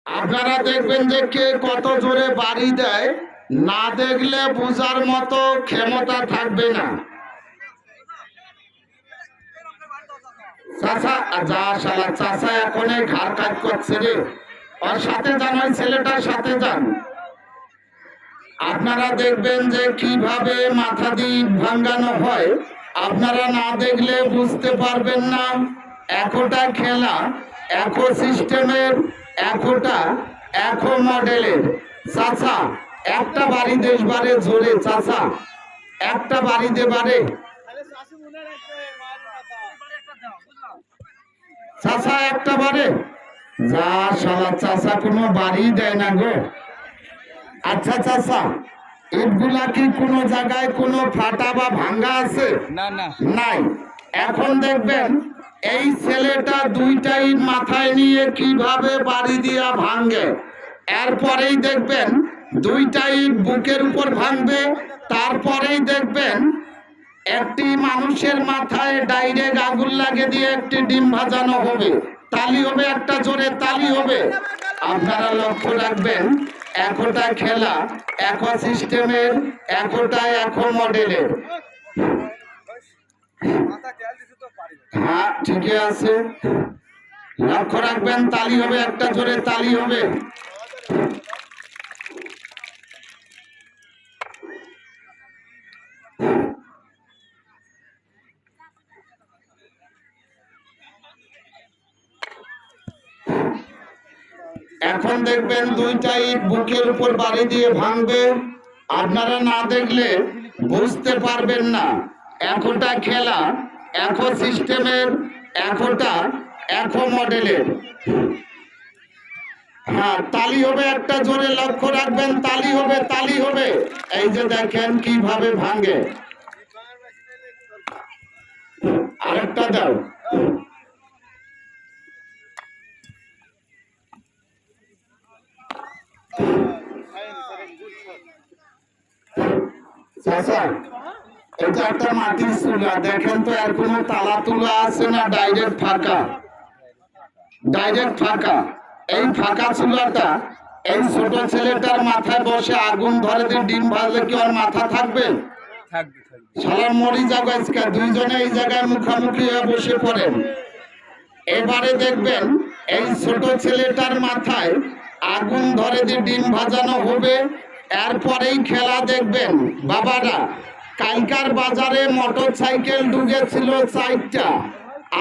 আপনারা দেখবেন যে কে কত জোরে বাড়ি দেয়, না দেখলে বোঝার মতো ক্ষমতা থাকবে না। চাচা যা শালা চাচা এখন ঘাড় কাজ করছে রে, ওর সাথে যান, ওই ছেলেটার সাথে যান। আপনারা দেখবেন যে কিভাবে মাথা দিয়ে ভাঙ্গানো হয়, আপনারা না দেখলে বুঝতে পারবেন না। একটা খেলা একো সিস্টেমের, একটা একো মডেলের। চাচা একটা বাড়ি দেশবারে জোরে, চাচা একটা বাড়ি দেবারে। চাচা একটা বারে যা শালা চাচা কোনো বাড়ি দেয় না গো। আচ্ছা চাচা, ইটগুলা কি কোনো জায়গায় কোনো ফাটা বা ভাঙ্গা আছে? না না নাই। এখন দেখবেন এই ছেলেটা দুইটা ইট মাথায় নিয়ে কিভাবে বাড়ি দিয়া ভাঙ্গে। এরপরেই দেখবেন দুইটা ইট বুকের উপর ভাঙবে, তারপরেই দেখবেন একটি মানুষের মাথায় ডাইরেক্ট আগুন লাগে দিয়ে একটি ডিম ভাজানো হবে। তালি হবে, একটা জোরে তালি হবে। আপনারা লক্ষ্য রাখবেন একটা খেলা একো সিস্টেমের, একটা একো মডেলের। হ্যাঁ ঠিকই আছে, লক্ষ্য রাখবেন তালি হবে, একটা জোরে তালি হবে। এখন দেখবেন দুইটাই বুকের উপর বাড়ি দিয়ে ভাঙবে। আপনারা না দেখলে বুঝতে পারবেন না। একটা খেলা একো সিস্টেমের, একটা একো মডেলের। হ্যাঁ তালি হবে, একটা জোরে লক্ষ্য রাখবেন তালি হবে, তালি হবে। এই যে দেখেন কিভাবে ভাঙে। আরেকটা দাও। চাচা এটা একটা মাটির চুলা, দেখেন তো এর কোনো তালা তুলা আছে না? ডাইরেক্ট ফাঁকা, ডাইরেক্ট ফাঁকা। এই ফাঁকা চুলাটা এই ছোট ছেলেটার মাথায় বসে আগুন ধরে দিয়ে ডিম ভাজলে কি ওর মাথা থাকবে? শালার মরি যাবো আজকে। দুইজনে এই জায়গায় মুখামুখি হয়ে বসে পড়েন। এবারে দেখবেন এই ছোট ছেলেটার মাথায় আগুন ধরে দিয়ে ডিম ভাজানো হবে। এরপরেই খেলা দেখবেন বাবারা। কালকার বাজারে মোটর সাইকেল ঢুকেছিল 4টা।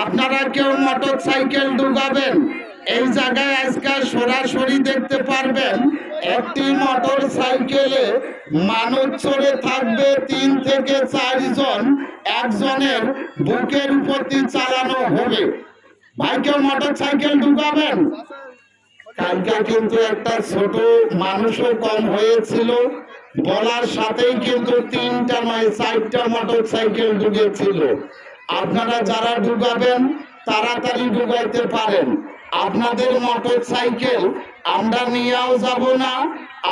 আপনারা কেউ মোটর সাইকেল ঢুকাবেন? এই জায়গায় আজকে সরাসরি দেখতে পারবেন একটি মোটর সাইকেলে মানুষ চড়ে থাকবে 3 থেকে 4 জন, একজনের বুকের উপর দিয়ে চালানো হবে। ভাই কেউ মোটর সাইকেল ঢুকাবেন? কালকে কিন্তু একটা ছোট মানুষও কম হয়েছিল, বলার সাথেই কিন্তু 3টা নয় 4টা মোটর সাইকেল ঢুকেছিল। আপনারা যারা ঢুকাবেন তাড়াতাড়ি ঢুকাইতে পারেন। আপনাদের মোটর সাইকেল আমরা নিয়েও যাব না,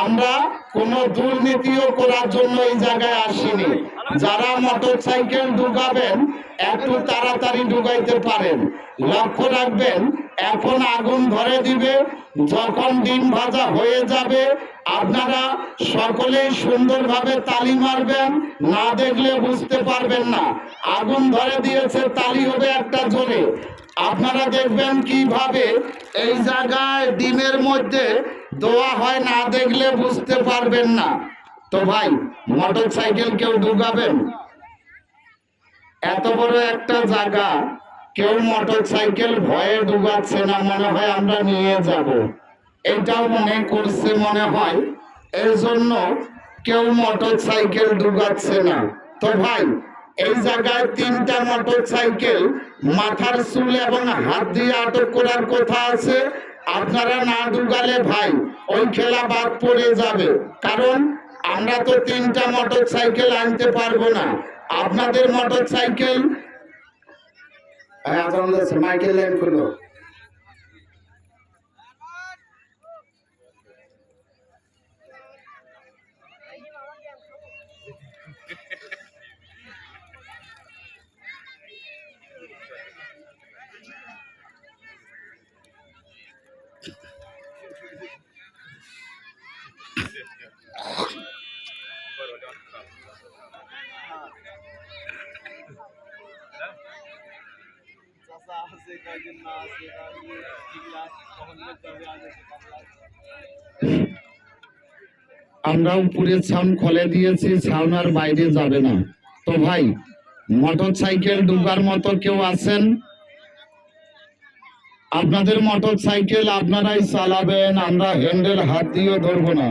আমরা কোনো দুর্নীতিও করার জন্য এই জায়গায় আসিনি। যারা মোটর সাইকেল ঢুকাবেন একটু তাড়াতাড়ি ঢুকাইতে পারেন। লক্ষ্য রাখবেন এখন আগুন ধরে দিবে, যখন ডিম ভাজা হয়ে যাবে আপনারা সকলেই সুন্দরভাবে তালি মারবেন, না দেখলে বুঝতে পারবেন না। আগুন ধরে দিয়েছে, তালি হবে একটা জোরে। আপনারা দেখবেন কিভাবে এই জায়গায় ডিমের মধ্যে দোয়া হয়, না দেখলে বুঝতে পারবেন না। তো ভাই মোটর সাইকেল কেউ ঢুকাবেন? এত বড় একটা জায়গা কেউ মোটর সাইকেল ভয়ে ঢুকাচ্ছে না, মনে হয় আমরা নিয়ে যাব, এটাও মনে করছে মনে হয়, এই জন্য কেউ মোটর সাইকেল ঢুকাচ্ছে না। তো ভাই এই জায়গায় 3টা মোটর সাইকেল মাথার চুল এবং হাত দিয়ে আটক করার কথা আছে। আপনারা না ঢুকালে ভাই ওই খেলা বাদ পড়ে যাবে, কারণ আমরা তো 3টা মোটর সাইকেল আনতে পারবো না। আপনাদের মোটর সাইকেল মাইকেল লাইন খুলো। আমরা উপরে ছাউন খুলে দিয়েছি, ছাউন আর বাইরে যাবে না। তো ভাই মোটর সাইকেল ডুবার মতো কেউ আছেন? আপনাদের মোটর সাইকেল আপনারাই চালাবেন, আমরা হ্যান্ডেল হাত দিয়েও ধরবো না।